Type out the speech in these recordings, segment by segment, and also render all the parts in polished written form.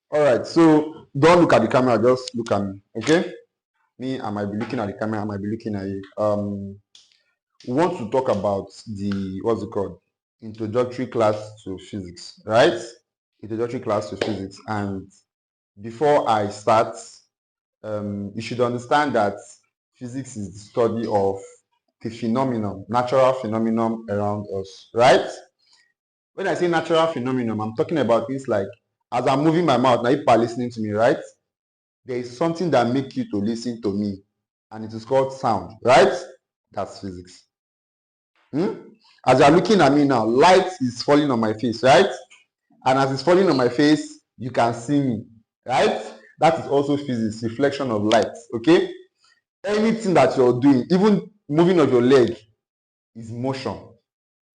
All right, so don't look at the camera, just look at me, okay? Me, I might be looking at the camera, I might be looking at you. We want to talk about the, what's it called? Introductory class to physics, right? Introductory class to physics. And before I start, you should understand that physics is the study of the phenomenon, natural phenomenon around us, right? When I say natural phenomenon, I'm talking about things like, as I'm moving my mouth, now people are listening to me, right? There is something that makes you to listen to me, and it is called sound, right? That's physics. As you're looking at me now, light is falling on my face, right? And as it's falling on my face, you can see me, right? That is also physics, reflection of light, okay? Anything that you're doing, even moving of your leg, is motion,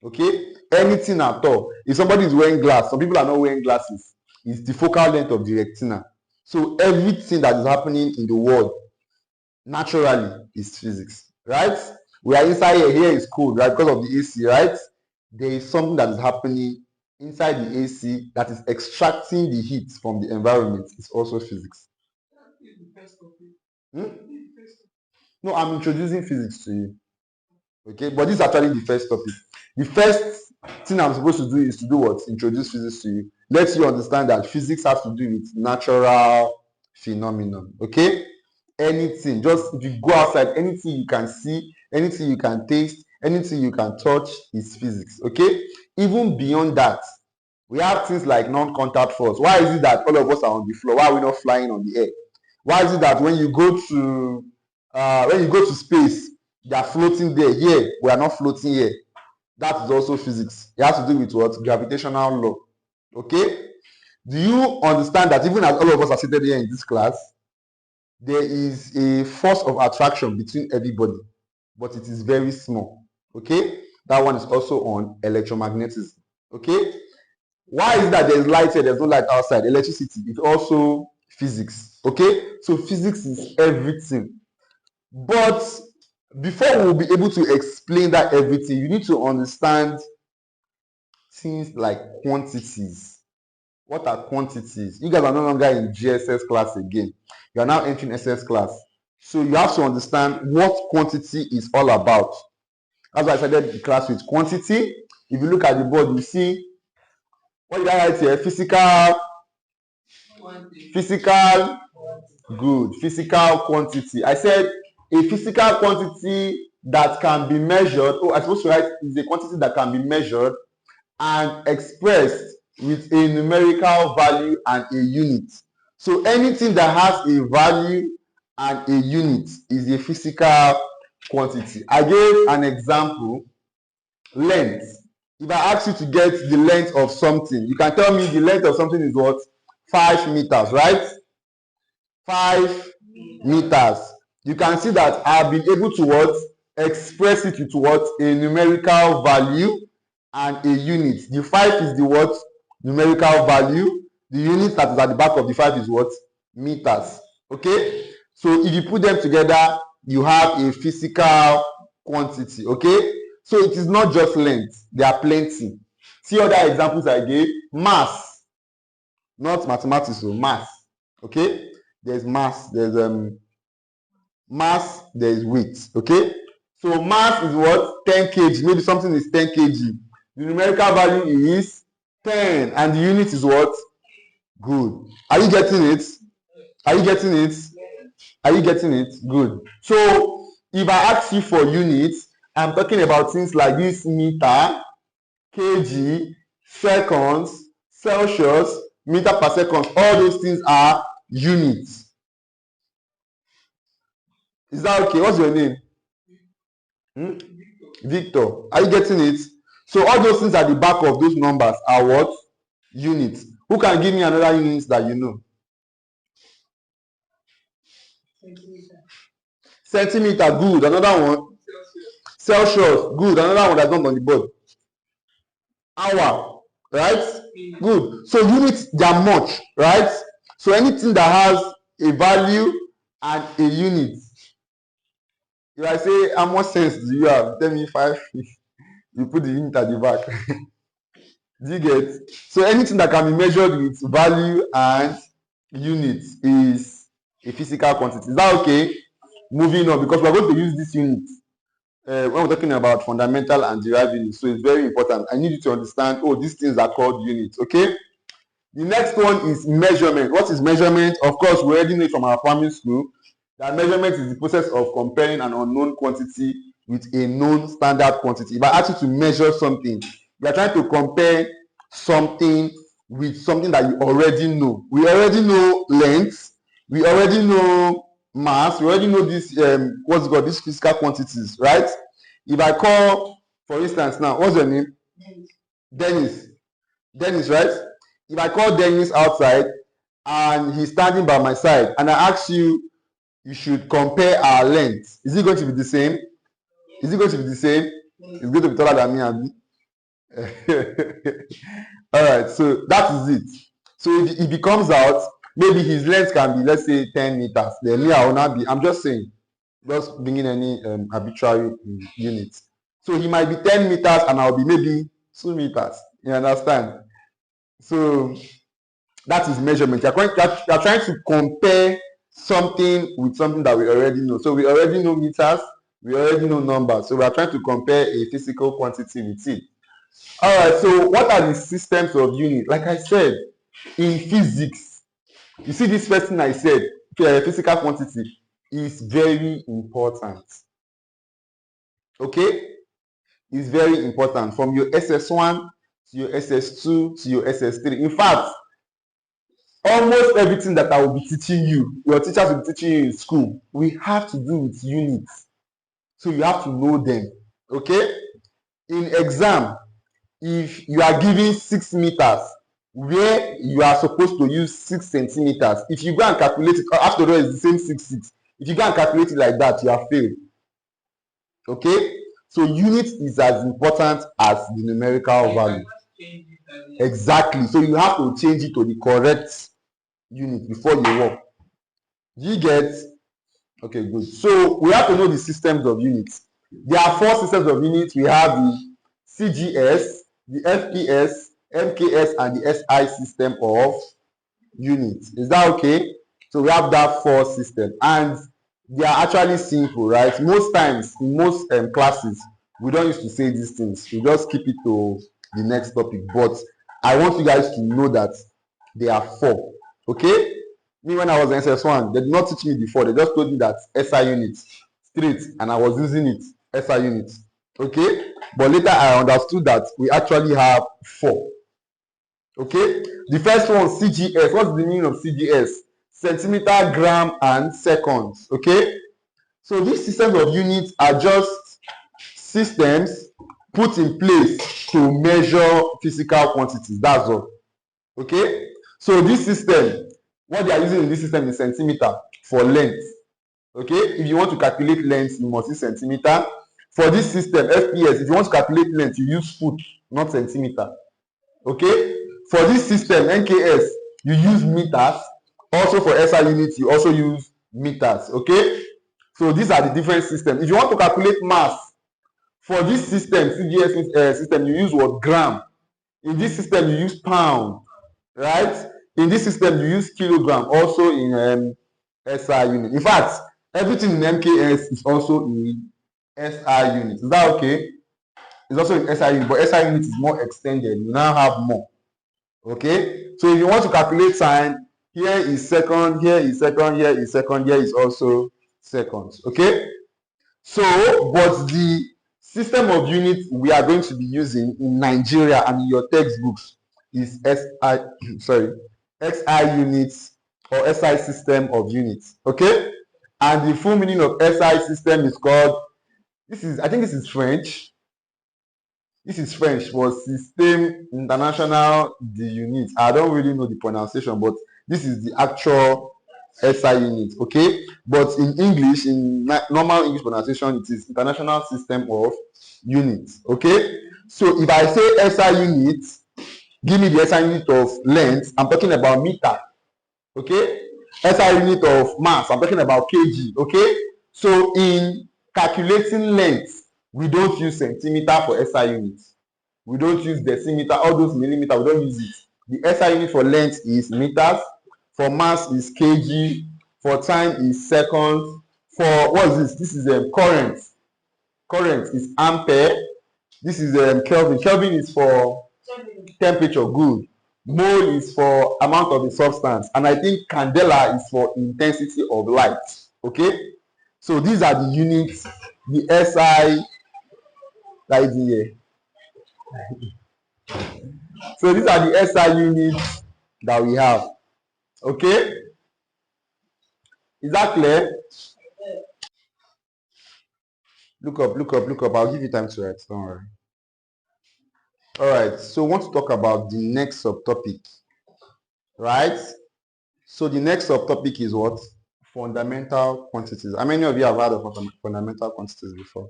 okay? Anything at all. If somebody is wearing glass, some people are not wearing glasses, it's the focal length of the retina. So everything that is happening in the world naturally is physics, right? We are inside here is cold, right? Because of the AC, right? There is something that is happening inside the AC that is extracting the heat from the environment. It's also physics. Hmm? No, I'm introducing physics to you. Okay, but this is actually the first topic. The first thing I'm supposed to do is to do what? Introduce physics to you. Let you understand that physics has to do with natural phenomenon. Okay? Anything, just if you go outside, anything you can see, anything you can taste, anything you can touch is physics. Okay? Even beyond that, we have things like non-contact force. Why is it that all of us are on the floor? Why are we not flying on the air? Why is it that when you go to space, they are floating there? Here, we are not floating here. That is also physics. It has to do with what? Gravitational law. Okay? Do you understand that even as all of us are seated here in this class, there is a force of attraction between everybody, but it is very small. Okay? That one is also on electromagnetism. Okay? Why is it that there's light here, there's no light outside? Electricity is also physics. Okay? So physics is everything. But before we'll be able to explain that everything, you need to understand things like quantities. What are quantities? You guys are no longer in GSS class again. You are now entering SS class. So you have to understand what quantity is all about. That's why I started the class with quantity. If you look at the board, you see, what did I write here? Physical, good. Physical quantity. I said a physical quantity that can be measured. Oh, I supposed to write is a quantity that can be measured and expressed with a numerical value and a unit. So anything that has a value and a unit is a physical quantity. I gave an example, length. If I ask you to get the length of something, you can tell me the length of something is what? 5 meters, right? 5 meters. You can see that I have been able to what? Express it with what? A numerical value and a unit. The 5 is the what? Numerical value. The unit that is at the back of the 5 is what? Meters. Okay? So if you put them together, you have a physical quantity. Okay? So it is not just length. There are plenty. See other examples I gave. Mass. Not mathematics, so mass. Okay? There's mass. There's mass, there's weight. Okay? So mass is what? 10 kg. Maybe something is 10 kg. The numerical value is 10 and the unit is what? Good. Are you getting it? Are you getting it? Are you getting it? Good. So if I ask you for units, I'm talking about things like this: meter, kg, seconds, Celsius, meter per second. All those things are units. Is that okay? What's your name? Victor. Are you getting it? So all those things at the back of those numbers are what? Units. Who can give me another unit that you know? Centimeter. Good. Another one. Celsius. Good. Another one that's not on the board. Hour. Right? Good. So units, they are much. Right? So anything that has a value and a unit. If I say, how much sense do you have? Tell me 5. You put the unit at the back. Do you get? So anything that can be measured with value and unit is a physical quantity. Is that okay? Moving on, because we're going to use this unit when we're talking about fundamental and derived units. So it's very important. I need you to understand, oh, these things are called units, okay? The next one is measurement. What is measurement? Of course, we already know it from our primary school that measurement is the process of comparing an unknown quantity with a known standard quantity. If I ask you to measure something, you are trying to compare something with something that you already know. We already know length, we already know mass, we already know this what's it called, these physical quantities, right? If I call, for instance, now, what's your name? Dennis. Dennis, right? If I call Dennis outside and he's standing by my side and I ask you, you should compare our length. Is it going to be the same? Is it going to be the same? It's going to be taller than me and all right, so that is it. So if it comes out, maybe his length can be, let's say, 10 meters. Then me, I will not be, I'm just saying, just bringing any arbitrary units. So he might be 10 meters and I'll be maybe 2 meters. You understand? So that is measurement. You're trying to compare something with something that we already know. So we already know meters, we already know numbers. So we are trying to compare a physical quantity with it. All right, so what are the systems of units? Like I said, in physics, you see this first thing I said, physical quantity is very important. Okay? It's very important from your SS1 to your SS2 to your SS3. In fact, almost everything that I will be teaching you, your teachers will be teaching you in school, we have to do with units. So you have to know them. Okay? In exam, if you are given 6 meters, where you are supposed to use 6 centimeters, if you go and calculate it, after all, it's the same 6. If you go and calculate it like that, you have failed. Okay? So unit is as important as the numerical value. Exactly. So you have to change it to the correct unit before you work. You get? Okay, good. So we have to know the systems of units. There are 4 systems of units. We have the CGS, the FPS, MKS, and the SI system of units. Is that okay? So we have that 4 systems, and they are actually simple, right? Most times in most classes, we don't used to say these things. We just keep it to the next topic. But I want you guys to know that there are 4. Okay? Me, when I was in SS1, they did not teach me before. They just told me that SI units straight, and I was using it SI units. Okay? But later I understood that we actually have 4. Okay? The first one, CGS. What's the meaning of CGS? Centimeter, gram, and seconds. Okay? So these systems of units are just systems put in place to measure physical quantities. That's all. Okay? So this system, what they are using in this system is centimeter for length. Okay? If you want to calculate length, you must use centimeter. For this system, FPS, if you want to calculate length, you use foot, not centimeter. Okay? For this system, NKS, you use meters. Also for SI units, you also use meters. Okay? So these are the different systems. If you want to calculate mass, for this system, CGS system, you use what? Gram. In this system, you use pound. Right? In this system, you use kilogram. Also in SI unit. In fact, everything in MKS is also in SI unit. Is that okay? It's also in SI unit, but SI unit is more extended. You now have more. Okay? So if you want to calculate time, here is second, here is second, here is second, here is also seconds. Okay? So, but the system of units we are going to be using in Nigeria and in your textbooks is XI units or SI system of units. Okay? And the full meaning of SI system is called, I think this is French. This is French, was Système International de Unit. I don't really know the pronunciation, but this is the actual SI unit, okay? But in English, in normal English pronunciation, it is International System of Units, okay? So if I say SI unit, give me the SI unit of length, I'm talking about meter, okay? SI unit of mass, I'm talking about kg, okay? So in calculating length, we don't use centimeter for SI units. We don't use decimeter, all those millimeter, we don't use it. The SI unit for length is meters. For mass is kg. For time is seconds. For what is this? This is current. Current is ampere. This is Kelvin. Kelvin is for temperature. Good. Mole is for amount of the substance. And I think candela is for intensity of light. Okay? So these are the units, the SI right here. So these are the SI units that we have. Okay? Is that clear? Look up. I'll give you time to write. Don't worry. All right. So I want to talk about the next subtopic. Right? So the next subtopic is what? Fundamental quantities. How many of you have heard of fundamental quantities before?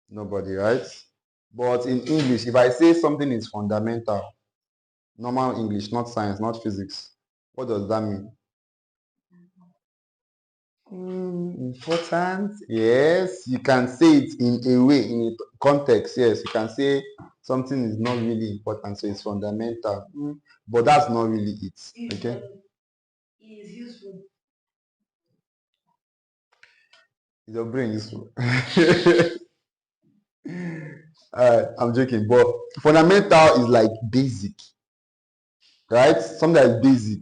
Nobody, right? But in English, if I say something is fundamental, normal English, not science, not physics, what does that mean? Important. Yes, you can say it in a way, in a context. Yes, you can say something is not really important, so it's fundamental. But that's not really it. Okay. It's useful. Your brain is useful. I'm joking, but fundamental is like basic, right? Something that is basic,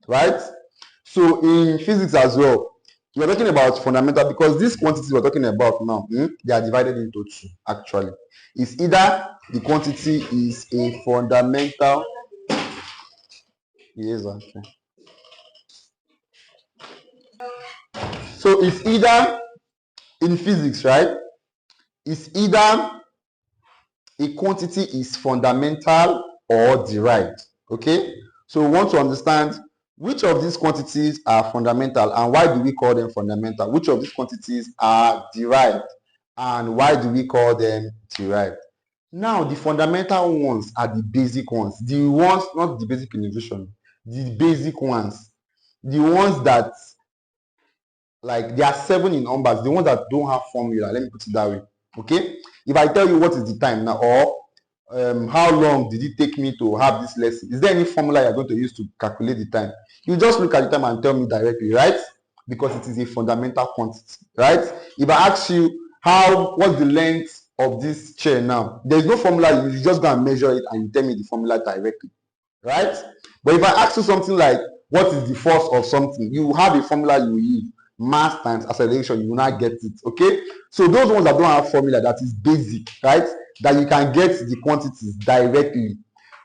right? So in physics as well, we're talking about fundamental because these quantities we're talking about now, they are divided into two actually. It's either the quantity is a fundamental. Yes, okay. So it's either in physics, right? It's either a quantity is fundamental or derived. Okay, so we want to understand which of these quantities are fundamental and why do we call them fundamental? Which of these quantities are derived and why do we call them derived? Now, the fundamental ones are the basic ones. The ones, not the basic innovation, the basic ones. The ones that, like, there are 7 in numbers, the ones that don't have formula. Let me put it that way. Okay? If I tell you what is the time now, or how long did it take me to have this lesson? Is there any formula you're going to use to calculate the time? You just look at the time and tell me directly, right? Because it is a fundamental quantity, right? If I ask you what's the length of this chair now, there's no formula. You just go and measure it and you tell me the formula directly, right? But if I ask you something like what is the force of something, you have a formula you will use. Mass times acceleration, you will not get it. Okay, so those ones that don't have formula, that is basic, right, that you can get the quantities directly,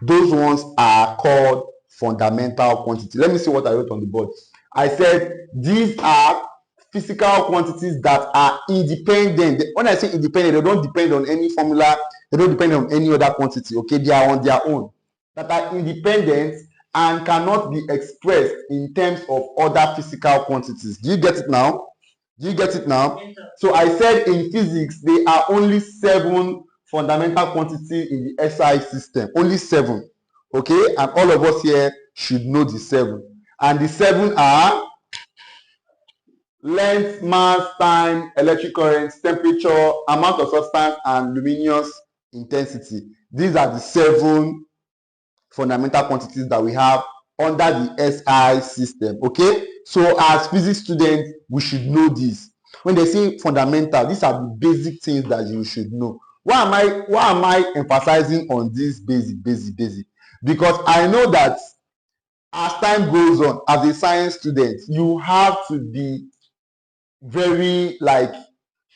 those ones are called fundamental quantity. Let me see what I wrote on the board. I said these are physical quantities that are independent. When I say independent, they don't depend on any formula, they don't depend on any other quantity. Okay, they are on their own, that are independent and cannot be expressed in terms of other physical quantities. Do you get it now? Do you get it now? So I said in physics, there are only 7 fundamental quantities in the SI system. Only 7. Okay? And all of us here should know the 7. And the 7 are length, mass, time, electric current, temperature, amount of substance, and luminous intensity. These are the 7 fundamental quantities that we have under the SI system. Okay, so as physics students, we should know this. When they say fundamental, these are the basic things that you should know. Why am I emphasizing on this basic? Because I know that as time goes on, as a science student, you have to be very,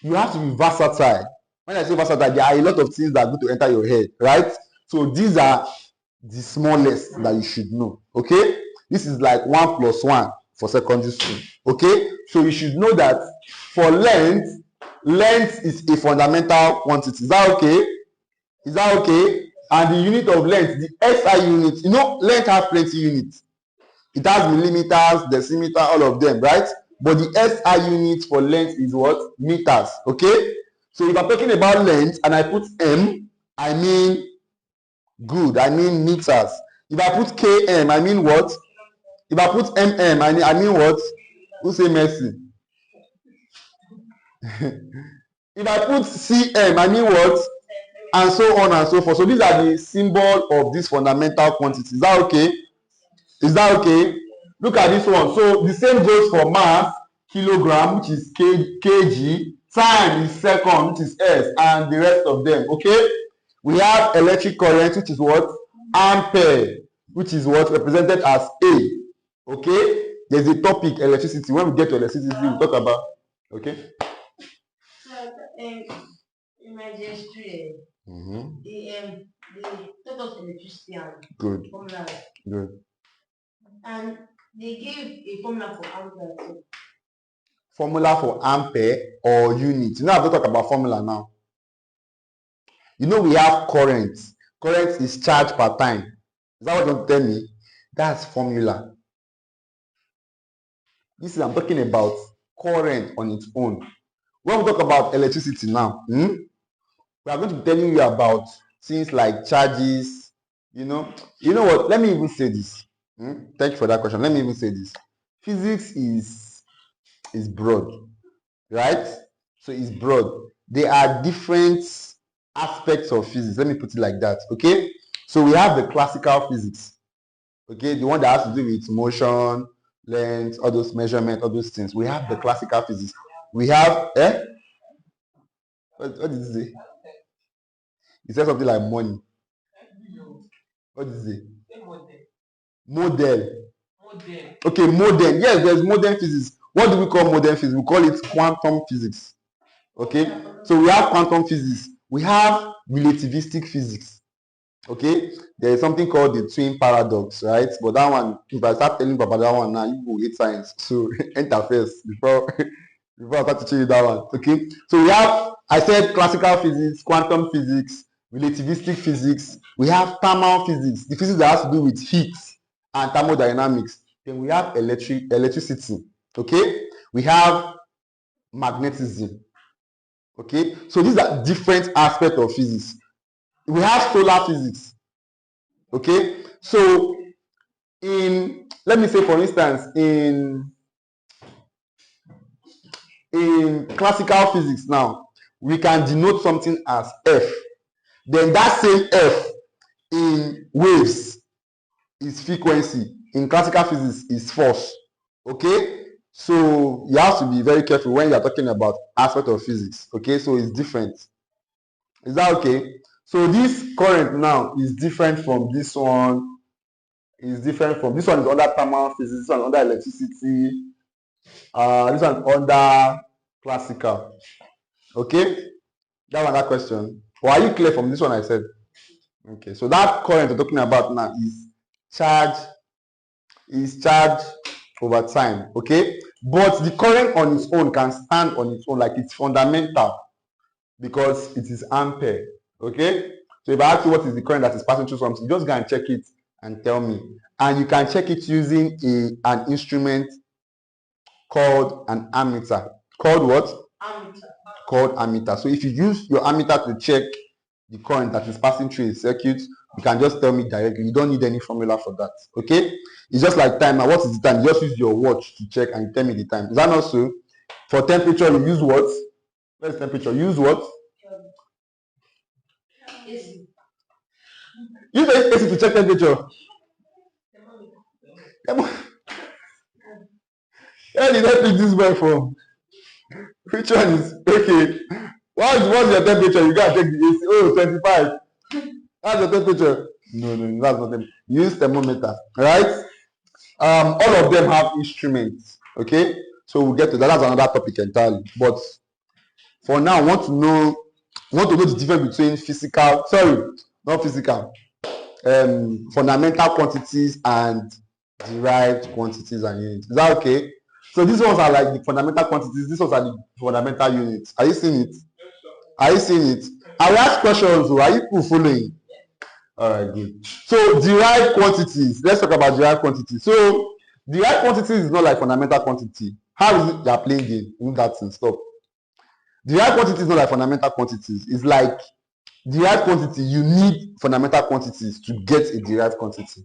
you have to be versatile. When I say versatile, there are a lot of things that are going to enter your head, right? So these are the smallest that you should know. Okay, this is like 1 + 1 for secondary school. Okay, so you should know that for length is a fundamental quantity. Is that okay? Is that okay? And the unit of length, the SI unit, length has plenty units. It has millimeters, decimeter, all of them, right? But the SI unit for length is what? Meters. Okay, so if I'm talking about length and I put m, I mean meters. If I put km, I mean what? If I put mm, I mean what? Who say mercy? If I put cm, I mean what? And so on and so forth. So these are the symbol of this fundamental quantity. Is that okay? Is that okay? Look at this one. So the same goes for mass, kilogram, which is kg, time is second, which is s, and the rest of them. Okay? We have electric current, which is what? Ampere, which is what? Represented as A. Okay? There's a topic, electricity. When we get to electricity, we'll talk about. Okay? So, in my history, the total electricity and good. Formula. Good. And they gave a formula for ampere too. Formula for ampere or unit. You know, I have to talk about formula now. You know, we have current. Current is charge per time. Is that what you want to tell me? That's formula. This is I'm talking about current on its own. When we talk about electricity now, we are going to be telling you about things like charges. You know what? Let me even say this. Thank you for that question. Let me even say this. Physics is broad, right? So it's broad. There are different aspects of physics. Let me put it like that. Okay. So we have the classical physics. Okay, the one that has to do with motion, length, all those measurements, all those things. We have the classical physics. We have what did he say? He said something like money. What did he say? Model. Okay, modern. Yes, there's modern physics. What do we call modern physics? We call it quantum physics. Okay, so we have quantum physics. We have relativistic physics. Okay, there is something called the twin paradox, right? But that one, if I start telling about that one now, you will hate science. So enter first before I start teaching you that one. Okay, so we have, I said, classical physics, quantum physics, relativistic physics. We have thermal physics, the physics that has to do with heat and thermodynamics. Then we have electricity. Okay, we have magnetism. Okay, so these are different aspects of physics. We have solar physics. Okay, so let me say, for instance, in classical physics now, we can denote something as F. Then that same F in waves is frequency. In classical physics is force. Okay, so you have to be very careful when you are talking about aspect of physics. Okay, so it's different. Is that okay? So this current now is different from this one. Is different from this one. Is under thermal physics. This one under electricity. This one under classical. Okay, that one, that question. Or are you clear from this one I said? Okay, so that current we're talking about now is charge over time. Okay, but the current on its own can stand on its own, like it's fundamental because it is ampere. Okay, so if I ask you what is the current that is passing through something, just go and check it and tell me. And you can check it using an instrument called an ammeter. Called what? Ammeter. Called ammeter. So if you use your ammeter to check the current that is passing through a circuit, you can just tell me directly. You don't need any formula for that. Okay, it's just like time. Now, what is the time? You just use your watch to check and you tell me the time. Is that not so? For temperature, you use what? Where's temperature? Use what? AC. Use AC to check temperature. Where did I pick this boy from? Which one is okay? What's your temperature? You gotta take the AC. Oh, 25. That's the temperature. No, that's not them. Use thermometer, right? All of them have instruments. Okay, so we'll get to that. That's another topic entirely. But for now, I want to know the difference between fundamental quantities and derived quantities and units. Is that okay? So these ones are like the fundamental quantities. These ones are the fundamental units. Are you seeing it? Are you seeing it? I will ask questions. Are you following? All right, good. So derived quantities. Let's talk about derived quantities. So derived quantities is not like fundamental quantity. How is it you are playing game? Move that and stop. Derived quantity is not like fundamental quantities. It's like derived quantity. You need fundamental quantities to get a derived quantity.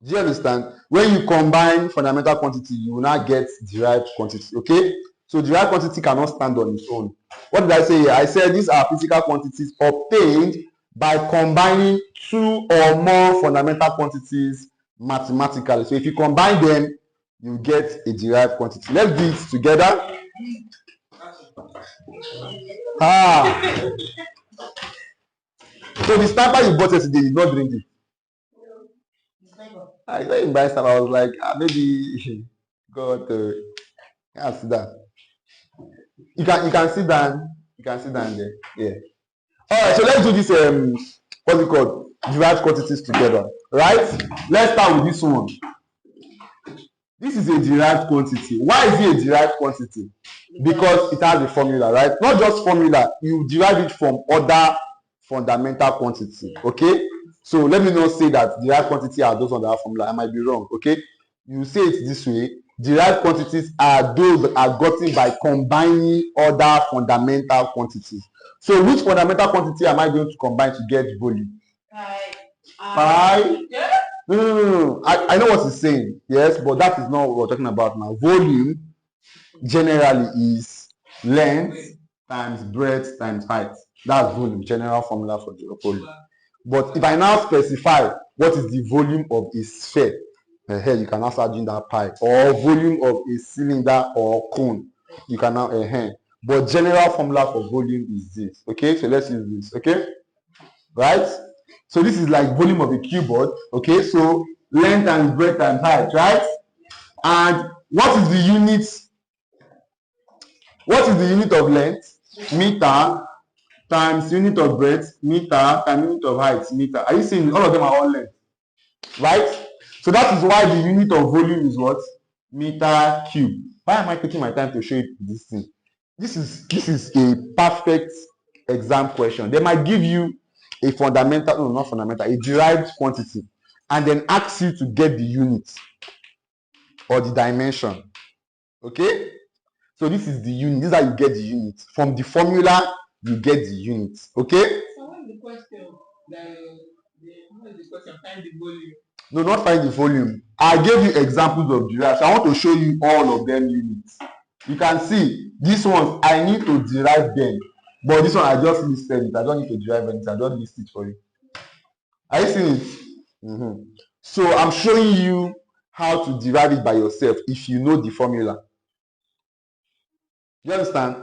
Do you understand? When you combine fundamental quantity, you will not get derived quantity. Okay? So derived quantity cannot stand on its own. What did I say here? I said these are physical quantities obtained by combining two or more fundamental quantities mathematically. So if you combine them, you get a derived quantity. Let's do it together. So the sniper you bought yesterday, you not drink it. I didn't buy stuff. I was like, maybe God, can't sit down. You can sit down. You can sit down there. Yeah. All right. So let's do this. What's it called? Derived quantities together. Right. Let's start with this one. This is a derived quantity. Why is it a derived quantity? Because it has a formula, right? Not just formula. You derive it from other fundamental quantity. Okay. So let me not say that derived quantity are those on that formula. I might be wrong. Okay. You say it this way. Derived quantities are those that are gotten by combining other fundamental quantities. So which fundamental quantity am I going to combine to get volume? Pi. No. I know what he's saying. Yes, but that is not what we're talking about now. Volume generally is length times breadth times height. That's volume, general formula for the volume. But if I now specify what is the volume of a sphere, here you can now start doing that pi, or volume of a cylinder or cone, you can now but general formula for volume is this. Okay, so let's use this. Okay, right? So this is like volume of a cubeboard. Okay, so length times breadth times height, right? And what is the unit? What is the unit of length? Meter times unit of breadth, meter times unit of height, meter. Are you seeing all of them are all length? Right? So that is why the unit of volume is what? Meter cube. Why am I taking my time to show you this thing? This is a perfect exam question. They might give you a fundamental, no, not fundamental, a derived quantity, and then ask you to get the unit or the dimension. Okay? So this is the unit. This is how you get the unit. From the formula, you get the unit. Okay? So what is the question? What is the question? Find the volume. No, not find the volume. I gave you examples of derived. So I want to show you all of them units. You can see these ones, I need to derive them. But this one, I just listed it. I don't need to derive anything. I don't list it for you. Are you seeing it? So I'm showing you how to derive it by yourself if you know the formula. You understand?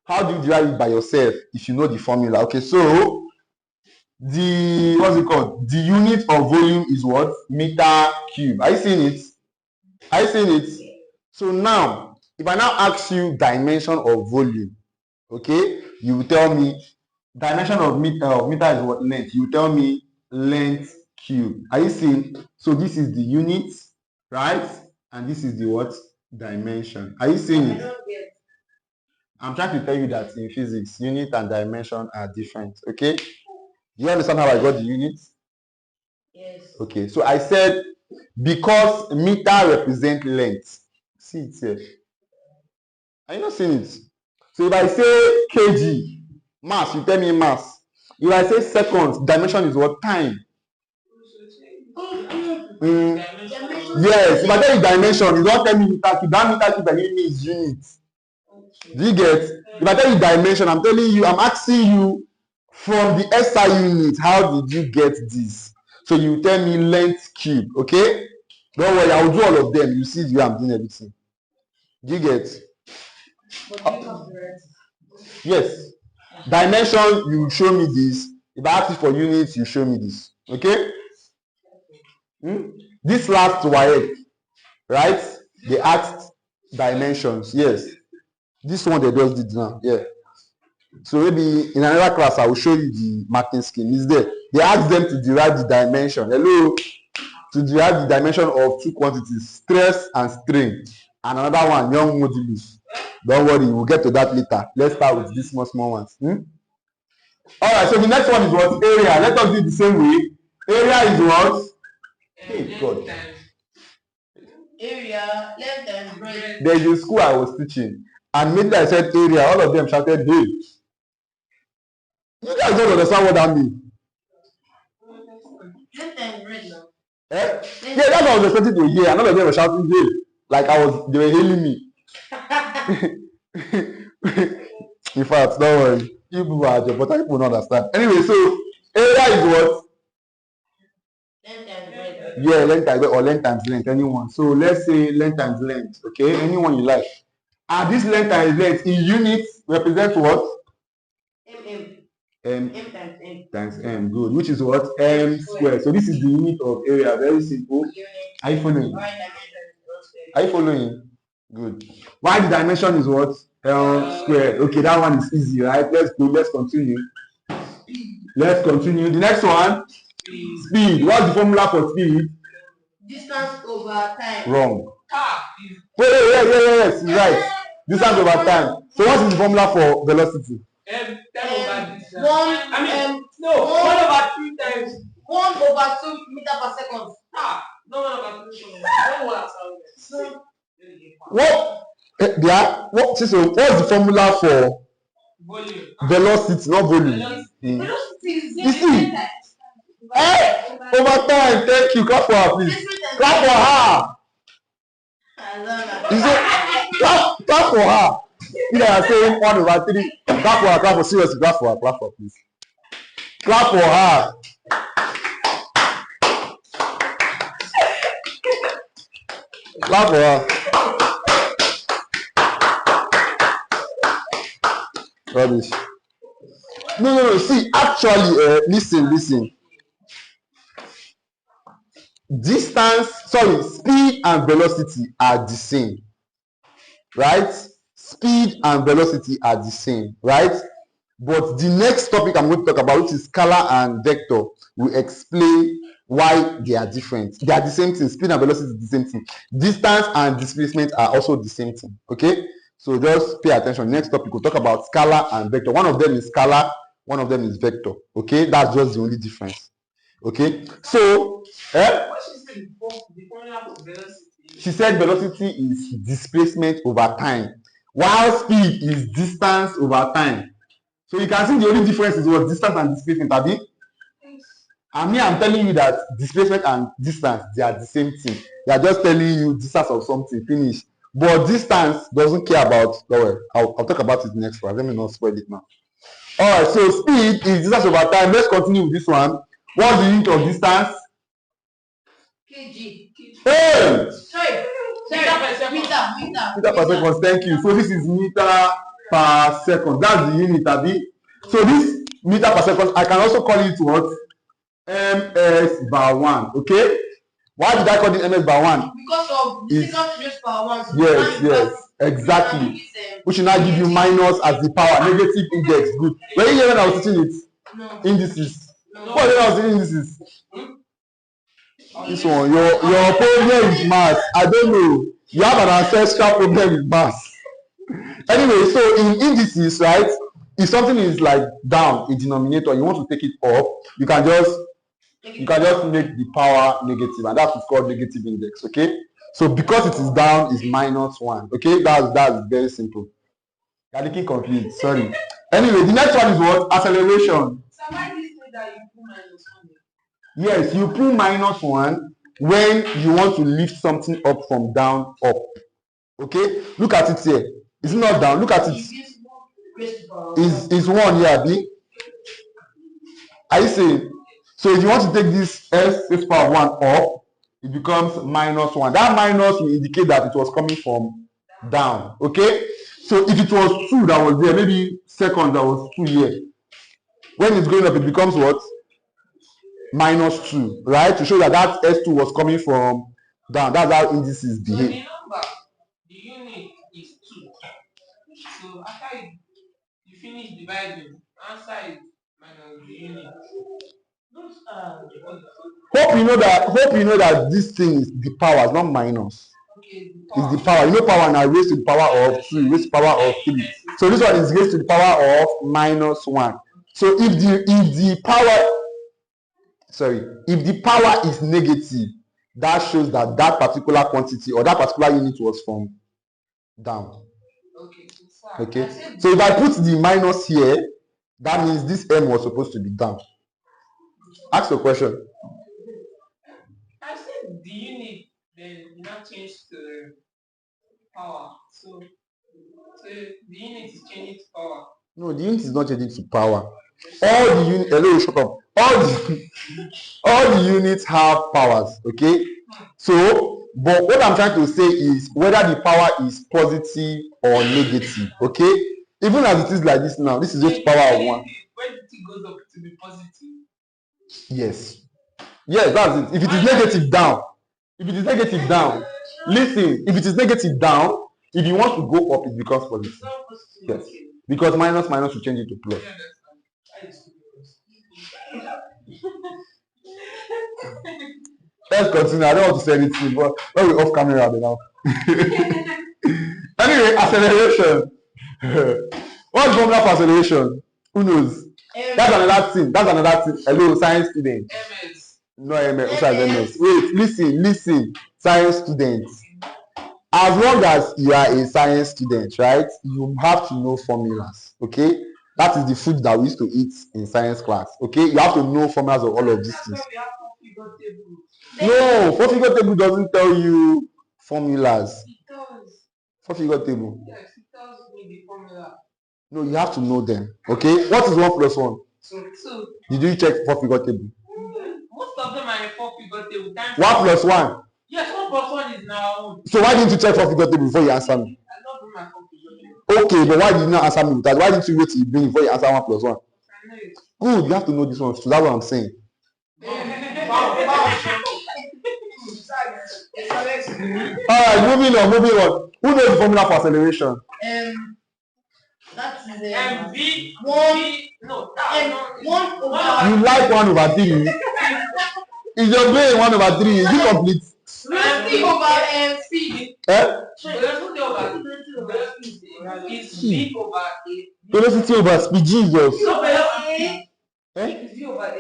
How do you derive it by yourself if you know the formula? Okay, so the what's it called? The unit of volume is what? Meter cube. Are you seeing it? Are you seeing it? So now, if I now ask you dimension of volume, okay, you will tell me dimension of meter is what? Length. You will tell me length cube. Are you seeing? So this is the unit, right? And this is the what? Dimension. Are you seeing it? I'm trying to tell you that in physics, unit and dimension are different. Okay? You understand how I got the units? Yes. Okay, so I said because meter represents length. See it here. Are you not seeing it? So if I say kg, mass, you tell me mass. If I say seconds, dimension is what? Time. Yes, if I tell you dimension, you don't tell me meter cube. That meter cube that you mean is unit. Do you get? If I tell you dimension, I'm telling you, I'm asking you from the SI unit, how did you get this? So you tell me length cube, okay? Don't worry, I'll do all of them. You see the way I'm doing everything. Do you get? Yes. Dimension, you show me this. If I ask you for units, you show me this. Okay? This last WAEC, right? They asked dimensions. Yes. This one they just did now. Yeah. So maybe in another class, I will show you the marking scheme. It's there. They asked them to derive the dimension. Hello. To derive the dimension of two quantities, stress and strain. And another one, young modulus. Don't worry, we'll get to that later. Let's start with these small ones. All right, so the next one is what? Area. Let us do it the same way. Area is what? Hey, God. Area, length and breadth. There's a school I was teaching. And immediately I said area, all of them shouted, hey. You guys don't understand what that means. Length and breadth now. Yeah, that's what I was expecting to hear. And all of them were shouting, hey. Like they were hailing me. In fact, don't worry. You people are job, but people don't understand. Anyway, so area is what? Length and breadth. Yeah, length times or length times length, anyone. So let's say length times length, okay? Anyone you like. And this length times length in units represents what? M times M, good. Which is what? M squared. So this is the unit of area. Very simple. Are you following? Are you following? Good. Why the dimension is what? L squared. Okay, that one is easy, right? Let's go. Let's continue. Let's continue. The next one. Speed. What's the formula for speed? Distance over time. Wrong. Yes, right. Distance over time. So what is the formula for velocity? Time over distance. One over 2 times. 1 over 2 meter per second. No 1 over 2 seconds. 1 over 1,000. So what's the formula for Volume. velocity, not volume? Velocity is You see? Over time. Thank you. Clap for her, please. Clap for her. You say, clap for her. You are saying 1 over 3. Clap for her. Clap for seriously. Clap for her. Clap for her, please. Clap for her. Clap for her. Rubbish. No. See, actually, listen. Speed and velocity are the same, right? Speed and velocity are the same, right? But the next topic I'm going to talk about, which is scalar and vector, will explain why they are different. They are the same thing. Speed and velocity is the same thing. Distance and displacement are also the same thing. Okay? So just pay attention. Next topic, we'll talk about scalar and vector. One of them is scalar, one of them is vector. Okay? That's just the only difference. Okay? So, she said velocity is displacement over time, while speed is distance over time. So you can see the only difference is what distance and displacement, Abi. And me, I'm telling you that displacement and distance, they are the same thing. They are just telling you distance of something, finish. But distance doesn't care about, I'll talk about it next one. Let me not spoil it now. All right, so speed is distance over time. Let's continue with this one. What's the unit of distance? kg. Hey! Sorry. Meter per second. Thank you. So this is meter per second. That's the unit, Abi. So this meter per second, I can also call it what? ms by 1. Okay? Why did I call it ms by 1? Because of the second raised power 1. So yes, exactly. Which should now give you minus as the power, negative index. Good. Were you here when I was teaching it? No. Indices. What when I was teaching indices? This one, your problem is math. I don't know. You have an ancestral problem with math. Anyway, so in indices, right? If something is like down in denominator, you want to take it up, you can just make the power negative, and that's called negative index. Okay, so because it is down is minus 1. Okay, that's very simple. You're looking confused. Sorry. Anyway, the next one is what? Acceleration. So why do you say that you put minus 1? Yes, you put minus 1 when you want to lift something up from down up. Okay, look at it here. Is it not down? Look at it. Is 1 here, B? Are you saying? So if you want to take this s raised to power 1 up, it becomes minus 1. That minus will indicate that it was coming from down. Okay? So if it was 2 that was there, maybe second that was 2 here. When it's going up, it becomes what? Minus 2, right? To show that that S2 was coming from down. That's how indices behave. So the number, the unit is 2. So after you finish dividing, answer is minus the unit. Hope you know that this thing is the power, not minus. Okay, It's the power. You know power now raised to the power of 2, raised to the power of 3. So this one is raised to the power of minus 1. So if the power is negative, that shows that that particular quantity or that particular unit was from down. Okay. So if I put the minus here, that means this m was supposed to be down. Ask your question. I said the unit, then you now change to power. So the unit is changing to power. No, the unit is not changing to power. All the unit, hello, shut up. all the units have powers, okay? So, but what I'm trying to say is whether the power is positive or negative, okay? Even as it is like this now, this is just power of 1. When the thing goes up to be positive. Yes. Yes, that's it. If it is negative down, listen, if it is negative down, if you want to go up, it becomes positive. Yes. Because minus will change it to plus. Let's continue. I don't want to say anything, but when we're off camera now. Anyway, acceleration. What's the formula for acceleration? Who knows? That's another thing. Hello, science student. MS. No, MS. Wait, listen. Science students. As long as you are a science student, right, you have to know formulas, okay? That is the food that we used to eat in science class, okay? You have to know formulas of all of these things. No, 4-figure table doesn't tell you formulas. It does. 4-figure table. Yes, it tells me the formula. No, you have to know them, okay? What is 1 plus 1? So 2. Did you check 4-figure table? Most of them are in 4-figure table. 1 plus 1? Yes, 1 plus 1 is now. So why didn't you check 4-figure table before you answer me? I don't do my 4-figure table. Okay, but why did you not answer me with that? Why didn't you wait till you bring before you answer 1 plus 1? I know it. Good, you have to know this one. So that's what I'm saying. Alright, moving on. Who knows the formula for acceleration? That is You like 1/3? Is your brain 1/3? Is it complete? Velocity over speed. Velocity over Velocity over speed, Jesus. Is V over A.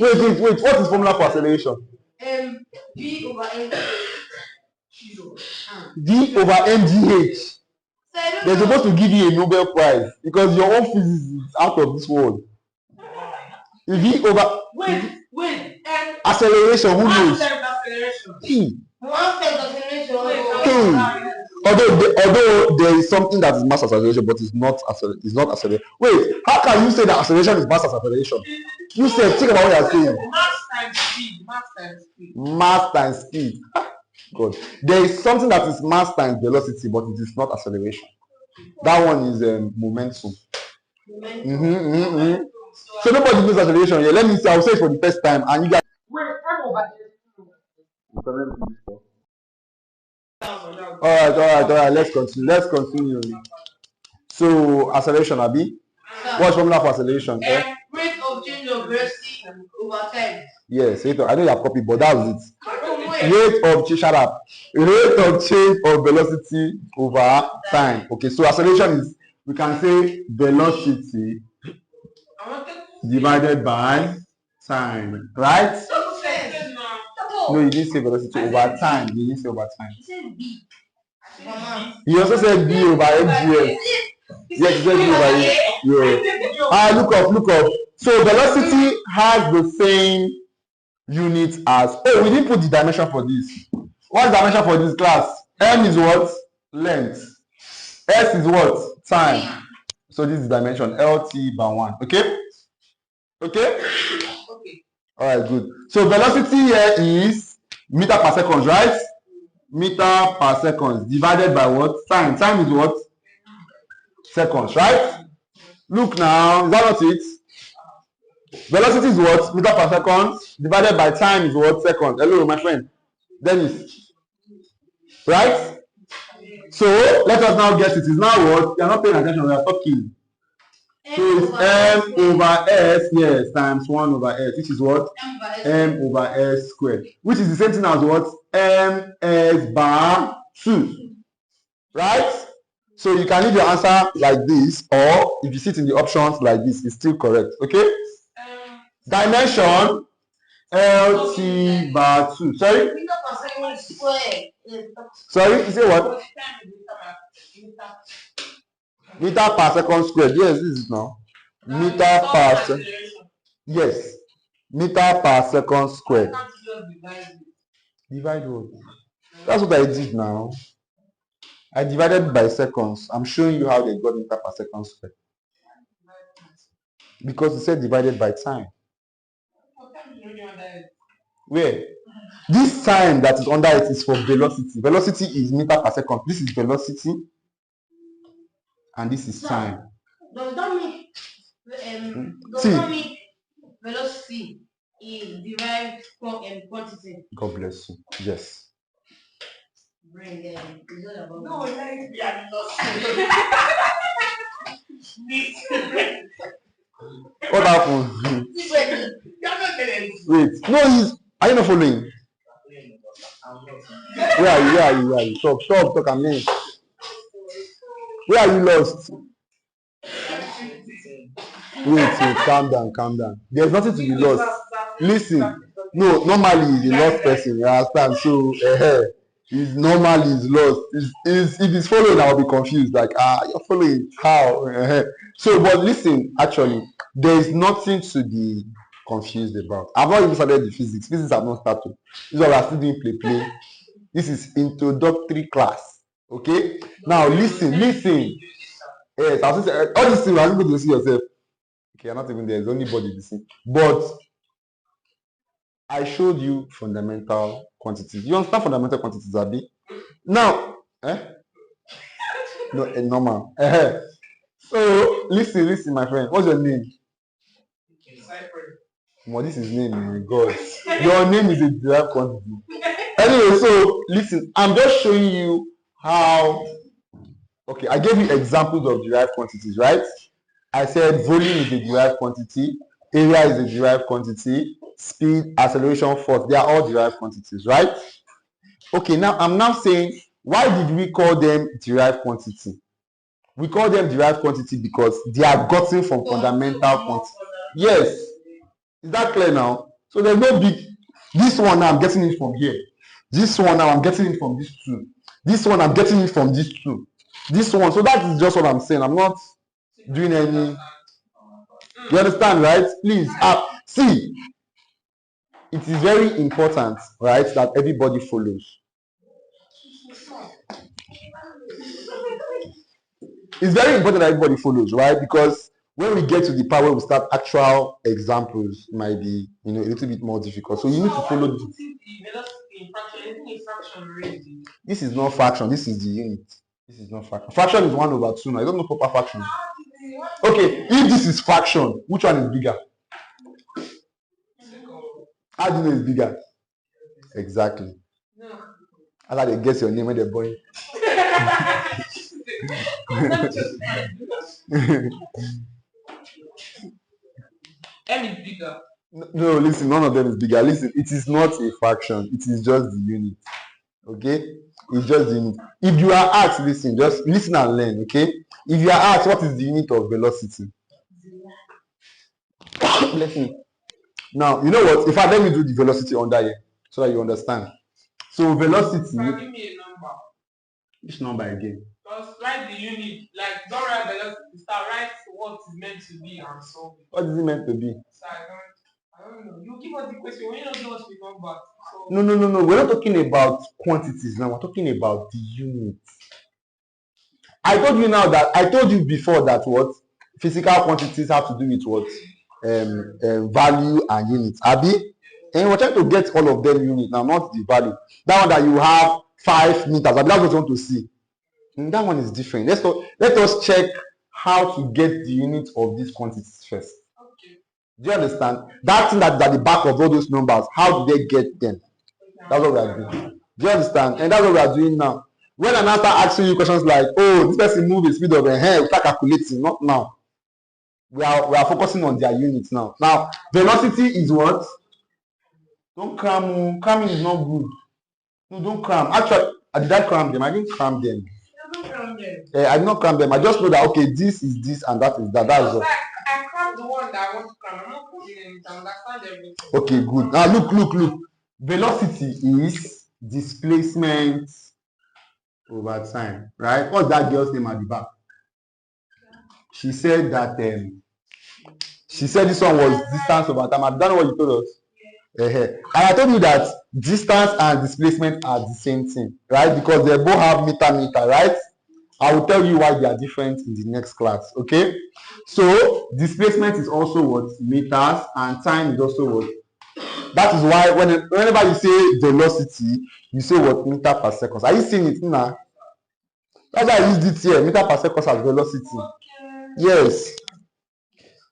Wait. What is formula for acceleration? V over mgh. V over mgh. They're supposed to give you a Nobel Prize because your own physics is out of this world. V over Wait. Acceleration. Who knows? P. Although there is something that is mass acceleration, but it's not acceleration. Wait, how can you say that acceleration is mass acceleration? You said, think about what you are saying. Mass times speed. God, there is something that is mass times velocity, but it is not acceleration. That one is momentum. So nobody knows acceleration here. Let me see. I'll say it for the first time, and you guys. All right. Let's continue. So acceleration, Abi. What's formula for acceleration? Rate of change of velocity over time. Yes, I know you have copied, but that was it. Rate of change of velocity over time. Okay, so acceleration is, we can say velocity divided by time, right? No, you didn't say velocity over time. You didn't say over time. You also said B over mgs. Yes, you said B over yeah. Look up. So velocity has the same unit as. Oh, we didn't put the dimension for this. What's the dimension for this class? M is what? Length. S is what? Time. So this is dimension LT by 1. Okay? All right, good. So velocity here is meter per second, right? Meter per second divided by what? Time. Time is what? Seconds, right? Look now, is that not it? Velocity is what? Meter per second divided by time is what? Second. Hello, my friend. Dennis. Right? So let us now guess it is now what? You are not paying attention, we are talking. So it's M over S, yes, times 1 over S, which is what? M over S squared. Which is the same thing as what? MS bar 2. Right? So you can leave your answer like this, or if you sit in the options like this, it's still correct. Okay? Dimension LT bar 2. Sorry? Sorry, you say what? Meter per second squared. Yes, this is now. Meter per second. Yes. Meter per second squared. Divide what? That's what I did now. I divided by seconds. I'm showing you how they got meter per second squared. Because it said divided by time. Where? This time that is under it is for velocity. Velocity is meter per second. This is velocity, and this is time. Does that mean velocity is derived quantity? God bless you. Yes. No, like we are not. What happened? Wait. No, are you not following? Where are you? Stop, I'm in. Where are you lost? Wait, calm down. There's nothing to be lost. Listen, no, normally he's a lost person, you understand? So, he's lost. If he's following, I'll be confused. Like, you're following, how? So, but listen, actually, there is nothing to be confused about. I've not even started the physics. Physics have not started. This is all I'm still doing play. This is introductory class. Okay? Now, listen. Yes, all these things, you are able to see yourself. Okay, you're not even there. There's only body to see. But I showed you fundamental quantities. You understand fundamental quantities, Abi? Now, no, normal. So, listen, my friend. What's your name? Well, this is name, my God. Your name is a derived quantity. Anyway, so listen, I'm just showing you how. Okay, I gave you examples of derived quantities, right? I said volume is a derived quantity, area is a derived quantity, speed, acceleration, force, they are all derived quantities, right? Okay, now I'm now saying, why did we call them derived quantity? We call them derived quantity because they are gotten from fundamental quantity. Yes. Is that clear now? So there's no big, this one now I'm getting it from here. This one now I'm getting it from this two. This one I'm getting it from this two. This one, so that is just what I'm saying. I'm not doing any, you understand, right? Please, see, it is very important, right, that everybody follows. It's very important that everybody follows, right? Because when we get to the part where we start actual examples, it might be, a little bit more difficult. So you need to follow this. This is not fraction. This is the unit. This is not fraction. Fraction is 1/2 now. I don't know proper fraction. Okay, if this is fraction, which one is bigger? How do you know it's bigger? Exactly. How do they guess your name when they're born? M is bigger. No, listen, none of them is bigger. Listen, it is not a fraction. It is just the unit. Okay? It's just the unit. If you are asked, listen, just listen and learn, okay? If you are asked what is the unit of velocity? Listen. Now, you know what? In fact, let me do the velocity under here so that you understand. So velocity. Give me a number. Which number again? Just write the unit. Like, don't write velocity. Start write what is meant to be and so. What is it meant to be? So I don't know. You give us the question. When you don't give us the number. So... No. We're not talking about quantities now. We're talking about the unit. I told you before that what physical quantities have to do with what value and units. Abi, and we're trying to get all of them unit now, not the value. That one that you have 5 meters. Abi, that's what you want to see. And that one is different. Let us check how to get the unit of these quantities first. Okay. Do you understand? That thing that is at the back of all those numbers, how do they get them? That's what we are doing. Do you understand? And that's what we are doing now. When I now start asking you questions like, oh, this person moves the speed of a hair, we start calculating, not now. We are focusing on their units now. Now, velocity is what? Don't cram. Cramming is not good. No, don't cram. Actually, did I cram them? I didn't cram them. I did not cram them. I just know that, okay, this is this and that is that. That's all. I crammed the one that I want to cram. I'm not cramming anything. I understand everything. Okay, good. Now, look. Velocity is displacement over time, right? What's that girl's name at the back? She said that this one was distance over time. I don't know what you told us. And I told you that distance and displacement are the same thing, right? Because they both have meter, right? I will tell you why they are different in the next class. Okay, so displacement is also what? Meters, and time is also what? That is why whenever you say velocity, you say what? Meter per second. Are you seeing it now? That's why I used it here, meter per second as velocity. Yes.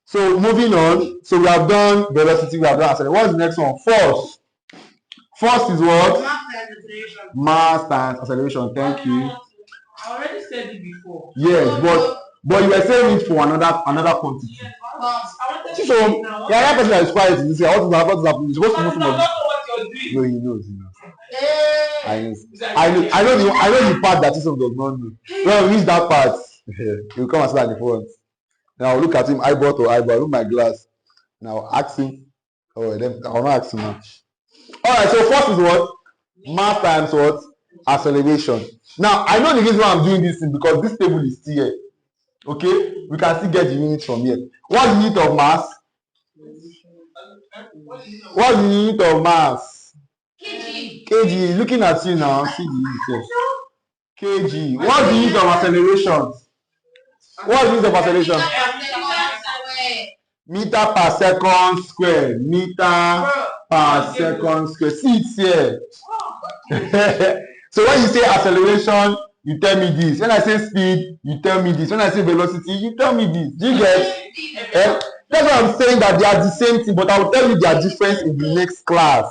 So moving on, so we have done velocity, we have done acceleration. What's the next one? Force. Force is what? Mass times acceleration. Thank you. I already said it before. Yes, but you were saying it for another quantity. So yeah, person that is quiet in this year. What is happening? You're supposed to know some of this. No, he knows. I know the part that Yusuf does not know. When we reach that part, he'll come and sit at the front. Now look at him eyeball to eyeball. Look my glass. Now ask him. Oh, then I'll not ask him now. Alright, so first is what? Mass times what? Acceleration. Now I know the reason why I'm doing this thing because this table is still here. Okay, we can still get the units from here. What's the unit of mass? What's the unit of mass? Kg. Looking at you now, see the unit. Kg. What's the unit of acceleration? What's the unit of acceleration? Meter per second square. Meter per second square. See it's here. So when you say acceleration, you tell me this. When I say speed, you tell me this. When I say velocity, you tell me this. Do you get? That's why I'm saying that they are the same thing, but I will tell you their difference in the next class.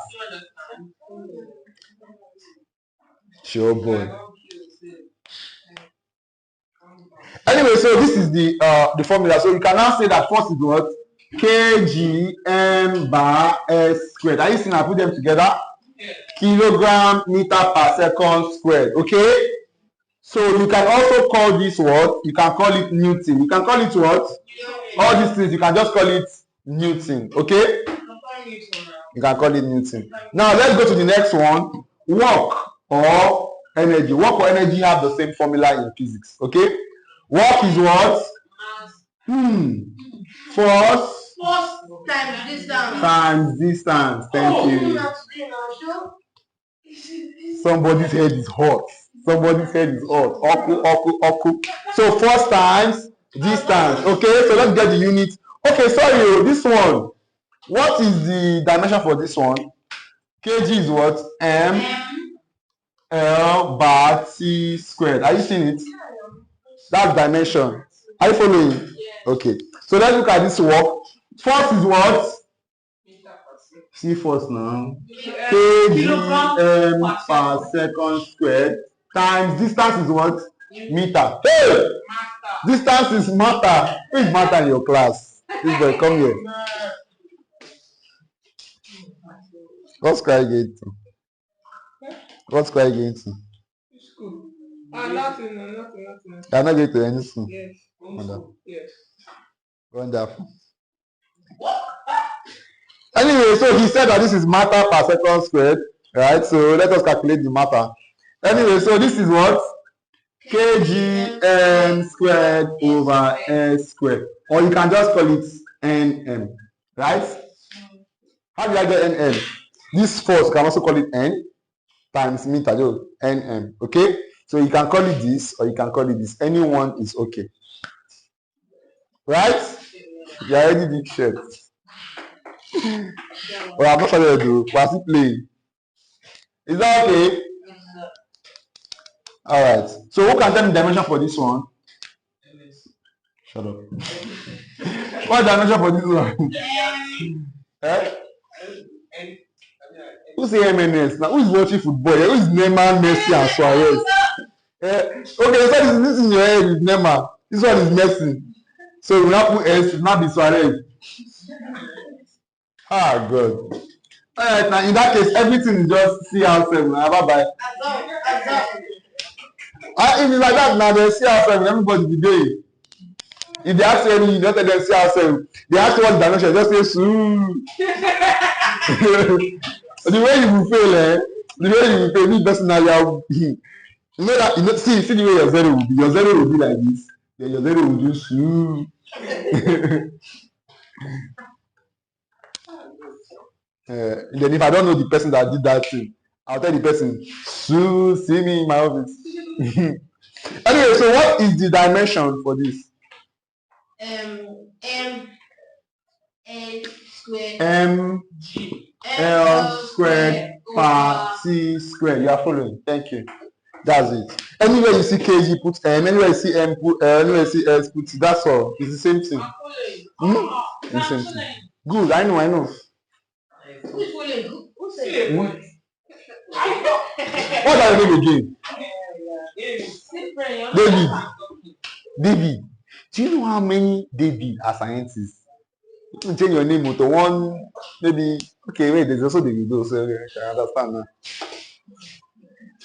Sure, boy. Anyway, so this is the formula. So you can now say that force is what? Kg m bar s squared. Are you seeing I put them together? Kilogram meter per second squared. Okay? So you can also call this what? You can call it Newton. You can call it what? All these things, you can just call it Newton. Okay? You can call it Newton. Now let's go to the next one. Work or energy. Work or energy have the same formula in physics. Okay? Work is what? Force times distance. Thank you. Somebody's head is hot. Somebody's head is hot. Oku. So force times distance. Okay, so let's get the unit. Okay, sorry, this one. What is the dimension for this one? Kg is what? M L bar T squared. Are you seeing it? That's dimension. Are you following? Okay. So let's look at this work. Force is what? See force now. Kg m per second squared times distance is what? Meter. Hey! Distance is matter. Who is matter in your class? This boy, come here. What's crying again to? What's crying again to? School. Nothing. You're not going to any school? Yes. Wonderful. Yes. Wonderful. Anyway, so he said that this is matter per second squared, right? So let us calculate the matter. Anyway, so this is what? Kg m squared over s squared. Or you can just call it nm, right? How do I get nm? This force can also call it n times meter, nm, okay? So you can call it this or you can call it this. Any one is okay. Right? You already did shirt. Well, I'm not sure to do. We're still playing. Is that okay? Alright. So who can tell me the dimension for this one? Shut up. What dimension for this one? Eh? Who say MNS? Now who is watching football? Who is Neymar, Messi, and Suarez? Okay, so this in your head is Neymar. This one is Messi. So we now put S, now be Suarez. Ah, God. Alright, now in that case, everything is just CR7. Bye-bye. If it's like that, now there's CR7, everybody be there. If they ask you anything, you don't tell them CR7. They ask you what dimension, just say, Sue. The way you will fail, the way you will fail, this person now, you know that, see the way your zero will be. Your zero will be like this. Then your zero will do, Sue. Then if I don't know the person that did that thing, I'll tell the person, Sue, see me in my office. Anyway, Okay, so what is the dimension for this? M L squared per C squared. You are following. Thank you. That's it. Anywhere you see kg, put M. Anywhere you see M, put anywhere you see S, put. That's all. It's the same thing. It's the same thing. Good. I know. Who's following? Who said? What are your name again? David. Do you know how many David are scientists? You can change your name to one, maybe. Okay, wait, there's also Davido, so I understand now.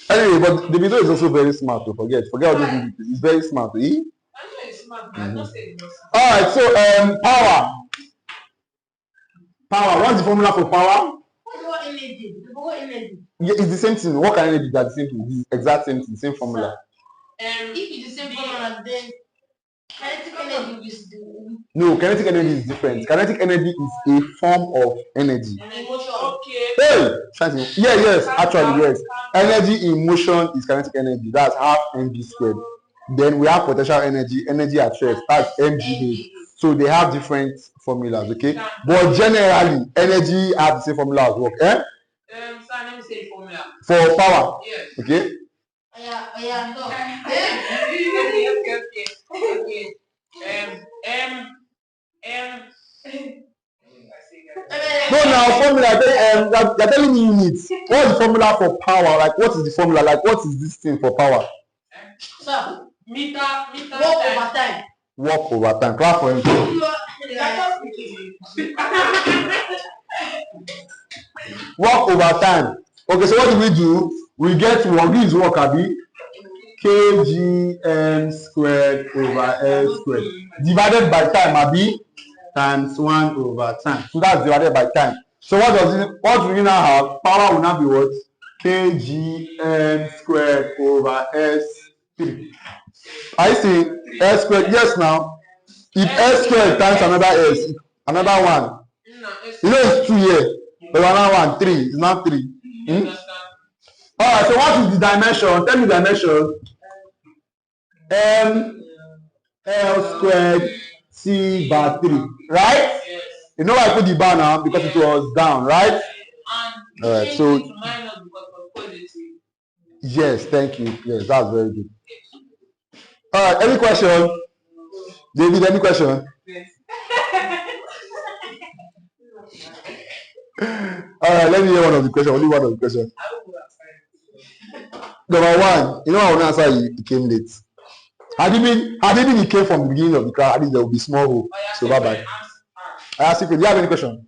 Anyway, but Davido is also very smart to forget all those David. He's very smart. I know he's smart, but I don't say he's smart. Alright, so power. What's the formula for power? What energy? Yeah, it's the same thing. What kind of energy? That's the same thing. It's the exact same thing, same formula. If it's the same formula, then kinetic energy is no, kinetic energy is different. Kinetic energy is a form of energy. Emotion. Okay. Hey! Yes, actually, yes. Energy in motion is kinetic energy. That's half mv squared. Then we have potential energy at rest. That's mgh. So they have different formulas, okay? But generally, energy has the same formula as work. Sir, let me say formula. For power. Yes. Okay? Yeah, no. Okay. No, now formula. You're telling me units. What's the formula for power? Like, what is the formula? Like, what is this thing for power? Sir, meter over time. Work over time. Clap for him. Work over time. Okay, so what do we do? We get work. This is work, Abi. kgm squared over s squared divided by time, Abi, times 1 over time. So that's divided by time. So what do we now have? Power will now be what? kgm squared over s3. I see s squared. Yes, now if s squared times another one, you know it's 2 here. But another one, 3. It's not 3. Alright, so what is the dimension? Tell me the dimension. L squared C bar 3. Right? Yes. You know why I put the bar now? Because it was down, right? Alright, so yes, thank you. Yes, that's very good. Alright, any question? David, any question? Yes. Alright, let me hear one of the questions. Only one of the questions. Number 1, you know I will not answer he came late. Had he been he came from the beginning of the class, at least there will be small hope. So bye bye. I ask you, do you have any question?